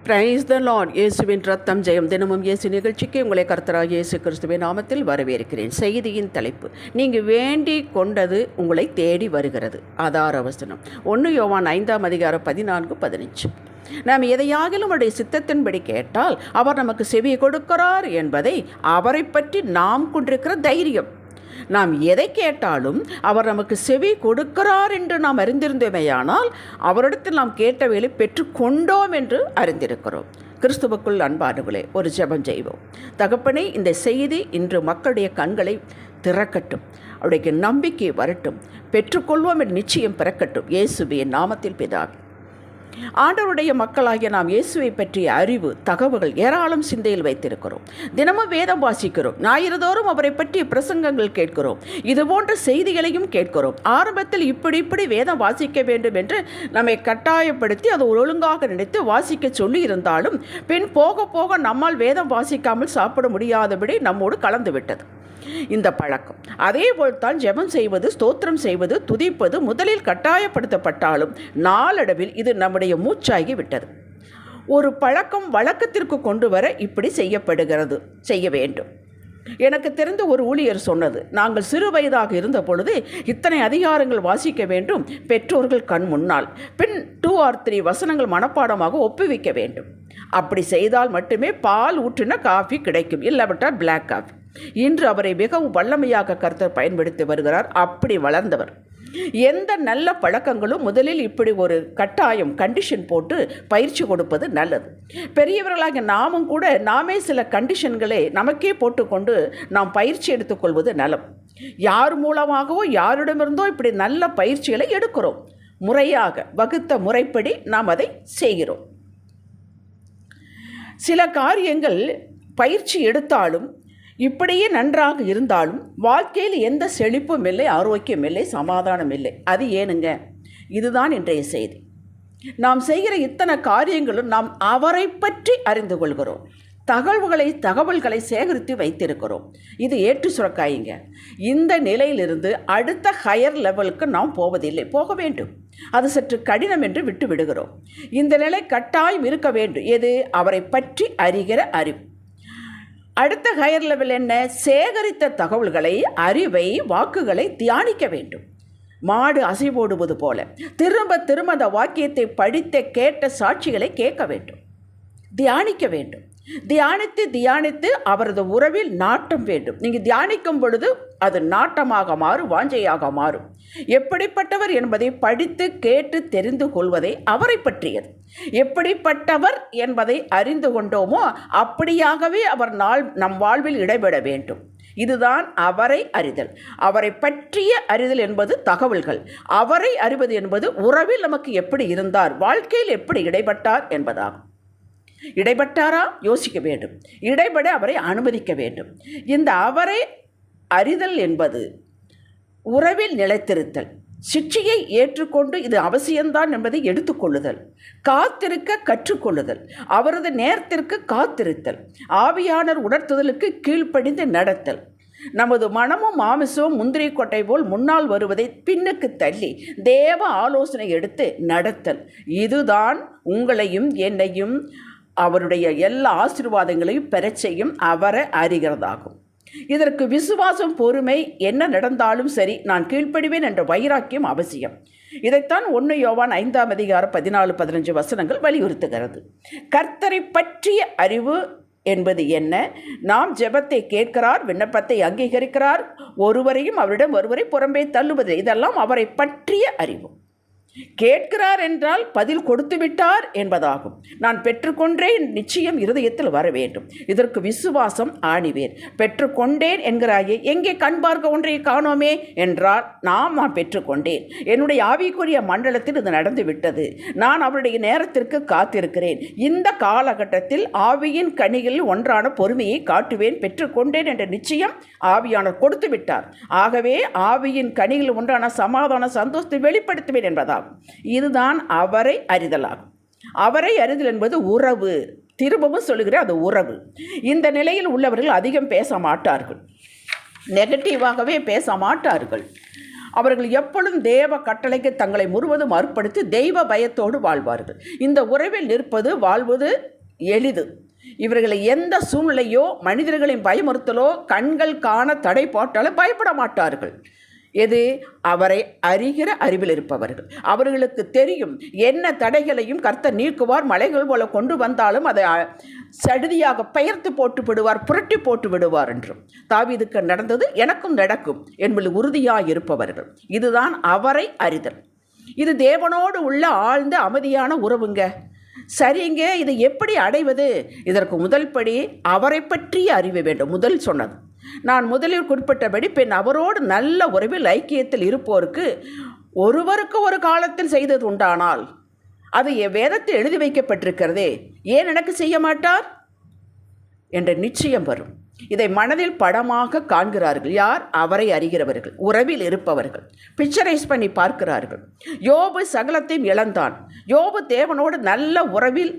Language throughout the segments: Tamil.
Praise the Lord. இயேசுவின் ரத்தம் ஜெயம். தினமும் இயேசு நிகழ்ச்சிக்கு உங்களை கர்த்தராகிய இயேசு கிறிஸ்துவின் நாமத்தில் வரவேற்கிறேன். செய்தியின் தலைப்பு, நீங்கள் வேண்டிக் கொண்டது உங்களை தேடி வருகிறது. ஆதார வசனம் 1 யோவான் 5:14-15. நாம் எதையாகிலும் அவருடைய சித்தத்தின்படி கேட்டால் அவர் நமக்கு செவி கொடுக்கிறார் என்பதை அவரை பற்றி நாம் கொண்டிருக்கிற தைரியம். நாம் எதை கேட்டாலும் அவர் நமக்கு செவி கொடுக்கிறார் என்று நாம் அறிந்திருந்தோமேயானால் அவரிடத்தில் நாம் கேட்டவைகளை பெற்றுக்கொண்டோம் என்று அறிந்திருக்கிறோம். கிறிஸ்துவுக்குள் அன்பானவர்களே, ஒரு ஜெபம் செய்வோம். தகப்பனே, இந்த செய்தி இன்று மக்களுடைய கண்களை திறக்கட்டும், அவருடைய நம்பிக்கை வரட்டும், பெற்றுக்கொள்வோம் என்று நிச்சயம் பிறக்கட்டும். இயேசுவின் நாமத்தில் பிதாவே. ஆண்டவருடைய மக்களாகிய நாம் இயேசுவை பற்றிய அறிவு தகவல்கள் ஏராளம் சிந்தையில் வைத்திருக்கிறோம். தினமும் வேதம் வாசிக்கிறோம். ஞாயிறுதோறும் அவரை பற்றிய பிரசங்கங்கள் கேட்கிறோம். இதுபோன்ற செய்திகளையும் கேட்கிறோம். ஆரம்பத்தில் இப்படி வேதம் வாசிக்க வேண்டும் என்று நம்மை கட்டாயப்படுத்தி அதை ஒழுங்காக நினைத்து வாசிக்க சொல்லி இருந்தாலும் பின் போக போக நம்மால் வேதம் வாசிக்காமல் சாப்பிட முடியாதபடி நம்மோடு கலந்து விட்டது இந்த பழக்கம். அதே போல்தான் ஜெபம் செய்வது, ஸ்தோத்திரம் செய்வது, துதிப்பது முதலில் கட்டாயப்படுத்தப்பட்டாலும் நாளடைவில் இது நம்முடைய மூச்சாகி விட்டது. ஒரு பழக்கம் வழக்கத்திற்கு கொண்டு வர இப்படி செய்ய வேண்டும். எனக்கு தெரிந்த ஒரு ஊழியர் சொன்னது, நாங்கள் சிறு வயதாக இருந்த பொழுது இத்தனை அதிகாரங்கள் வாசிக்க வேண்டும், பெற்றோர்கள் கண் முன்னால், பின் 2 or 3 வசனங்கள் மனப்பாடமாக ஒப்புவிக்க வேண்டும். அப்படி செய்தால் மட்டுமே பால் ஊற்றின காஃபி கிடைக்கும், இல்லாவிட்டால் பிளாக் காஃபி. இன்று அவரை மிகவும் வல்லமையாக கர்த்தர் பயன்படுத்தி வருகிறார். அப்படி வளர்ந்தவர். எந்த நல்ல பழக்கங்களும் முதலில் இப்படி ஒரு கண்டிஷன் போட்டு பயிற்சி கொடுப்பது நல்லது. பெரியவர்களாக நாமும் கூட நாமே சில கண்டிஷன்களை நமக்கே போட்டுக்கொண்டு நாம் பயிற்சி எடுத்துக்கொள்வது நலம். யார் மூலமாகவோ யாரிடமிருந்தோ இப்படி நல்ல பயிற்சிகளை எடுக்கிறோம். முறையாக வகுத்த முறைப்படி நாம் அதை செய்கிறோம். சில காரியங்கள் பயிற்சி எடுத்தாலும் இப்படியே நன்றாக இருந்தாலும் வாழ்க்கையில் எந்த செழிப்பும் இல்லை, ஆரோக்கியம் இல்லை, சமாதானம் இல்லை. அது ஏனுங்க? இதுதான் இன்றைய செய்தி. நாம் செய்கிற இத்தனை காரியங்களும் நாம் அவரை பற்றி அறிந்து கொள்கிறோம். தகவல்களை சேகரித்து வைத்திருக்கிறோம். இது ஏற்று சுரக்காயிங்க. இந்த நிலையிலிருந்து அடுத்த ஹையர் லெவலுக்கு நாம் போக வேண்டும். அது சற்று கடினம் என்று விட்டு விடுகிறோம். இந்த நிலை கட்டாயம் இருக்க வேண்டும். எது? அவரை பற்றி அறிகிற அறிவு. அடுத்த ஹையர் லெவல் என்ன? சேகரித்த தகவல்களை, அறிவை, வாக்குகளை தியானிக்க வேண்டும். மாடு அசை போடுவது போல திரும்ப அந்த வாக்கியத்தை படித்த கேட்ட சாட்சிகளை கேட்க வேண்டும், தியானிக்க வேண்டும். தியானித்து அவரது உறவில் நாட்டம் வேண்டும். நீங்கள் தியானிக்கும் பொழுது அது நாட்டமாக மாறும், வாஞ்சையாக மாறும். எப்படிப்பட்டவர் என்பதை படித்து கேட்டு தெரிந்து கொள்வதை அவரை பற்றியது. எப்படிப்பட்டவர் என்பதை அறிந்து கொண்டோமோ அப்படியாகவே அவர் நம் வாழ்வில் இடைபெற வேண்டும். இதுதான் அவரை அறிதல். அவரை பற்றிய அறிதல் என்பது தகவல்கள். அவரை அறிவது என்பது உறவில் நமக்கு எப்படி இருந்தார், வாழ்க்கையில் எப்படி இடைப்பட்டார் என்பதாகும். இடைப்பட்டாரா? யோசிக்க வேண்டும். இடைபட அவரை அனுமதிக்க வேண்டும். இந்த அவரை அறிதல் என்பது உறவில் நிலைத்திருத்தல், சிக்ஷையை ஏற்றுக்கொண்டு இது அவசியம்தான் என்பதை எடுத்துக்கொள்ளுதல், காத்திருக்க கற்றுக்கொள்ளுதல், அவரது நேரத்திற்கு காத்திருத்தல், ஆவியானவர் உணர்த்துதலுக்கு கீழ்ப்படிந்து நடத்தல், நமது மனமும் மாமிசமும் முந்திரி கொட்டை போல் முன்னால் வருவதை பின்னுக்கு தள்ளி தேவ ஆலோசனை எடுத்து நடத்தல். இதுதான் உங்களையும் என்னையும் அவருடைய எல்லா ஆசீர்வாதங்களையும் பெறச் செய்யும் அவரை அறிகிறதாகும். இதற்கு விசுவாசம், பொறுமை, என்ன நடந்தாலும் சரி நான் கீழ்ப்படிவேன் என்ற வைராக்கியம் அவசியம். இதைத்தான் 1 யோவான் 5:14-15 வசனங்கள் வலியுறுத்துகிறது. கர்த்தரை பற்றிய அறிவு என்பது என்ன? நாம் ஜெபத்தை கேட்கிறார், விண்ணப்பத்தை அங்கீகரிக்கிறார், ஒருவரையும் அவரிடம் ஒருவரை புறம்பே தள்ளுவது, இதெல்லாம் அவரை பற்றிய அறிவு. கேட்கிறார் என்றால் பதில் கொடுத்து விட்டார் என்பதாகும். நான் பெற்றுக்கொண்டேன் நிச்சயம் இருதயத்தில் வர வேண்டும். இதற்கு விசுவாசம் ஆணிவேர். பெற்றுக்கொண்டேன் என்கிறாயே, எங்கே கண் பார்க்க ஒன்றை காணோமே என்றால் நான் பெற்றுக்கொண்டேன். என்னுடைய ஆவிக்குரிய மண்டலத்தில் இது நடந்து விட்டது. நான் அவருடைய நேரத்திற்கு காத்திருக்கிறேன். இந்த காலகட்டத்தில் ஆவியின் கனிகளில் ஒன்றான பொறுமையை காட்டுவேன். பெற்றுக்கொண்டேன் என்ற நிச்சயம் ஆவியானவர் கொடுத்து விட்டார். ஆகவே ஆவியின் கனிகளில் ஒன்றான சமாதான சந்தோஷத்தை வெளிப்படுத்துவேன் என்பதாகும். இதுதான் அவரை அறிதலாகும். அவரை அறிதல் என்பது உறவு. திரும்பவும் சொல்லுகிறேன், அது உறவு. இந்த நிலையில் உள்ளவர்கள் அதிகம் பேச மாட்டார்கள், நெகட்டிவாகவே பேச மாட்டார்கள். அவர்கள் எப்பொழுதும் தேவ கட்டளைக்கு தங்களை முழுவதும் அர்ப்பணித்து தெய்வ பயத்தோடு வாழ்வார்கள். இந்த உறவில் நிற்பது, வாழ்வது எளிது. இவர்களை எந்த சூழ்நிலையோ மனிதர்களின் பயமுறுத்தலோ கண்கள் காண தடை போட்டாலும் பயப்பட மாட்டார்கள். எது? அவரை அறிகிற அறிவில் இருப்பவர்கள். அவர்களுக்கு தெரியும் என்ன தடைகளையும் கர்த்தர் நீக்குவார். மலைகள் போல கொண்டு வந்தாலும் அதை சடுதியாக பெயர்த்து போட்டு விடுவார், புரட்டி போட்டு விடுவார் என்றும். தாவீதுக்கு நடந்தது எனக்கும் நடக்கும் என்பது உறுதியாக இருப்பவர்கள். இதுதான் அவரை அறிதல். இது தேவனோடு உள்ள ஆழ்ந்த அமைதியான உறவுங்க. சரிங்க, இது எப்படி அடைவது? இதற்கு முதல் படி அவரை பற்றிய அறிவு வேண்டும். முதல் சொன்னது நான் முதலில் குறிப்பிட்டபடி பெண் அவரோடு நல்ல உறவில் ஐக்கியத்தில் இருப்போருக்கு ஒருவருக்கு ஒரு காலத்தில் செய்தது உண்டானால் அது வேதத்தில் எழுதி வைக்கப்பட்டிருக்கிறதே, ஏன் எனக்கு செய்ய மாட்டார் என்ற நிச்சயம் வரும். இதை மனதில் படமாக காண்கிறார்கள். யார்? அவரை அறிகிறவர்கள், உறவில் இருப்பவர்கள். பிக்சரைஸ் பண்ணி பார்க்கிறார்கள். யோபு சகலத்தையும் இழந்தான். யோபு தேவனோடு நல்ல உறவில்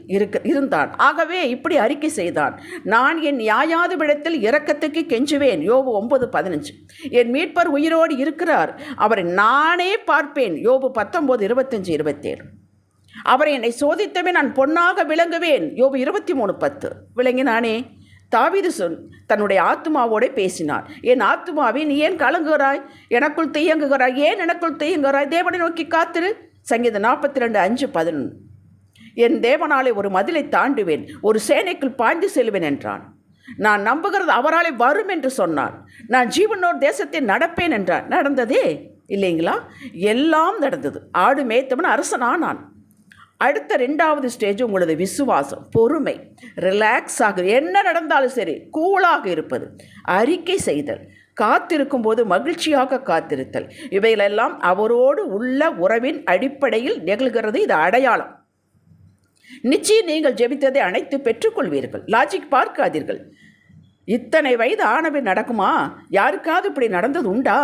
இருந்தான். ஆகவே இப்படி அறிக்கை செய்தான், நான் என் நியாயாதிபதியிடத்தில் இரக்கத்துக்கு கெஞ்சுவேன். யோபு 9:15. என் மீட்பர் உயிரோடு இருக்கிறார், அவரை நானே பார்ப்பேன். யோபு 19:25-27. அவரை என்னை சோதித்தவே நான் பொன்னாக விளங்குவேன். யோபு 23:10. விளங்கினானே. தாவீது தன்னுடைய ஆத்துமாவோடு பேசினார். என் ஆத்துமாவே, நீ ஏன் கலங்குகிறாய்? எனக்குள் தீயங்குகிறாய். ஏன் எனக்குள் தீயங்குகிறாய்? தேவனை நோக்கி காத்திரு. சங்கீதம் 42:5-11. என் தேவனாலே ஒரு மதிலை தாண்டுவேன், ஒரு சேனைக்குள் பாய்ந்து செல்வேன் என்றான். நான் நம்புகிறது அவராலே வரும் என்று சொன்னான். நான் ஜீவனோர் தேசத்தில் நடப்பேன் என்றான். நடந்ததே இல்லைங்களா? எல்லாம் நடந்தது. ஆடு மேய்த்தவன் அரசனானான். அடுத்த 2வது ஸ்டேஜ் உங்களது விசுவாசம், பொறுமை, ரிலாக்ஸ் ஆகுது. என்ன நடந்தாலும் சரி கூலாக இருப்பது, அறிக்கை செய்தல், காத்திருக்கும் போது மகிழ்ச்சியாக காத்திருத்தல், இவைகளெல்லாம் அவரோடு உள்ள உறவின் அடிப்படையில் நிகழ்கிறது. இது அடையாளம். நிச்சயம் நீங்கள் ஜெபித்ததை அனைத்து பெற்றுக்கொள்வீர்கள். லாஜிக் பார்க்காதீர்கள். இத்தனை வயது ஆனவன் நடக்குமா? யாருக்காவது இப்படி நடந்தது உண்டா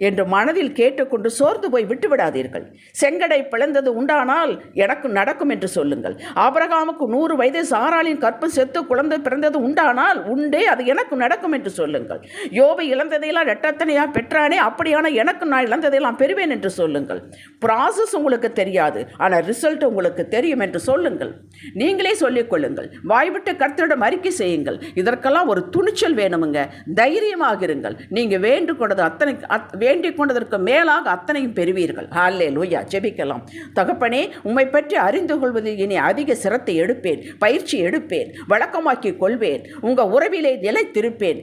என்று மனதில் கேட்டுக்கொண்டு சோர்ந்து போய் விட்டுவிடாதீர்கள். செங்கடை பிளந்தது உண்டானால் எனக்கு நடக்கும் என்று சொல்லுங்கள். ஆபிரகாமுக்கு 100 வயது சாராளின் கற்பம் செத்து குழந்தை பிறந்தது உண்டானால் உண்டே, அது எனக்கு நடக்கும் என்று சொல்லுங்கள். யோபை இழந்ததையெல்லாம் ரெட்டத்தனையாக பெற்றானே, அப்படியான எனக்கு நான் இழந்ததையெல்லாம் பெறுவேன் என்று சொல்லுங்கள். ப்ராசஸ் உங்களுக்கு தெரியாது, ஆனால் ரிசல்ட் உங்களுக்கு தெரியும் என்று சொல்லுங்கள். நீங்களே சொல்லிக் கொள்ளுங்கள். வாய்விட்டு கர்த்தரிடம் அறிக்கை செய்யுங்கள். இதற்கெல்லாம் ஒரு துணிச்சல் வேணுமுங்க. தைரியமாக இருங்கள். நீங்கள் வேண்டிக் கொண்டதற்கு மேலாக அத்தனையும் பெறுவீர்கள். ஹல்லேலூயா. ஜெபிக்கலாம். தகப்பனே, உம்மை பற்றி அறிந்து கொள்வதில் இனி அதிக சிரத்தை எடுப்பேன், பயிற்சி எடுப்பேன், வழக்கமாக்கி கொள்வேன். உங்கள் உறவிலே நிலைத்திருப்பேன்.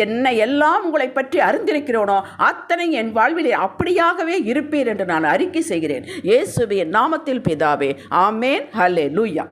என்ன எல்லாம் உங்களை பற்றி அறிந்திருக்கிறோனோ அத்தனை என் வாழ்விலே அப்படியாகவே இருப்பேன் என்று நான் அறிக்கை செய்கிறேன். இயேசுவின் நாமத்தில் பிதாவே, ஆமேன். ஹல்லேலூயா.